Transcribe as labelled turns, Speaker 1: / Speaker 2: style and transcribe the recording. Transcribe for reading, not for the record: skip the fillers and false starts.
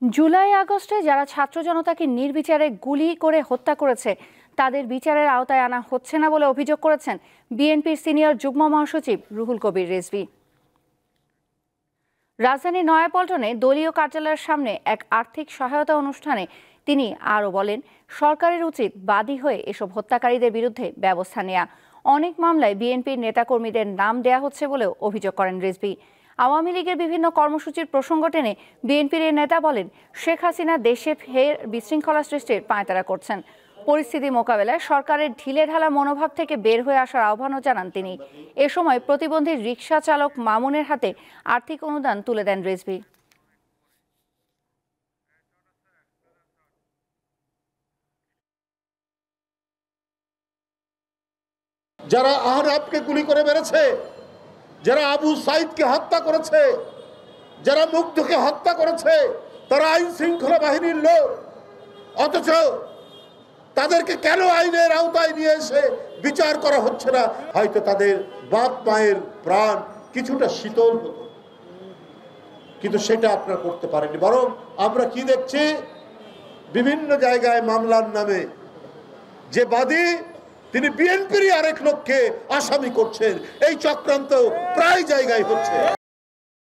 Speaker 1: জুলাই আগস্টে যারা ছাত্র জনতাকে নির্বিচারে গুলি করে হত্যা করেছে তাদের বিচারের আওতায় আনা হচ্ছে না বলে অভিযোগ করেছেন বিএনপির সিনিয়র যুগ্ম মহাসচিব রুহুল কবির রিজভী। রাজধানীর নয়াপল্টনে দলীয় কার্যালয়ের সামনে এক আর্থিক সহায়তা অনুষ্ঠানে তিনি আরও বলেন, সরকারের উচিত বাদী হয়ে এসব হত্যাকারীদের বিরুদ্ধে ব্যবস্থা নেওয়া। অনেক মামলায় বিএনপির নেতাকর্মীদের নাম দেয়া হচ্ছে বলেও অভিযোগ করেন রিজভী। আওয়ামী লীগের বিভিন্ন কর্মসূচির প্রসঙ্গ টেনে বিএনপির এই নেতা বলেন, শেখ হাসিনা দেশে ফের বিশৃঙ্খলা সৃষ্টির পাঁয়তারা করছেন। পরিস্থিতি মোকাবেলায় সরকারের ঢিলেঢালা মনোভাব থেকে বের হয়ে আসার আহ্বানও জানান তিনি। এ সময় প্রতিবন্ধী রিকশা চালক মামুনের হাতে আর্থিক অনুদান তুলে দেন রিজভী।
Speaker 2: যারা আহরাবকে গুলি করে মেরেছে, যারা আবু সাইদকে হত্যা করেছে, যারা মুগ্ধকে হত্যা করেছে, তারা আইন শৃঙ্খলা বাহিনীর লোক। অথচ তাদেরকে কেন আইনের আওতায় নিয়ে এসে বিচার করা হচ্ছে না? হয়তো তাদের বাপ মায়ের প্রাণ কিছুটা শীতল হতো, কিন্তু সেটা আপনারা করতে পারেননি। বরং আমরা কি দেখছি, বিভিন্ন জায়গায় মামলার নামে যে বাদী তিনি বিএনপির আরেক লোককে আসামি করছেন। এই চক্রান্ত প্রায় জায়গায় হচ্ছে।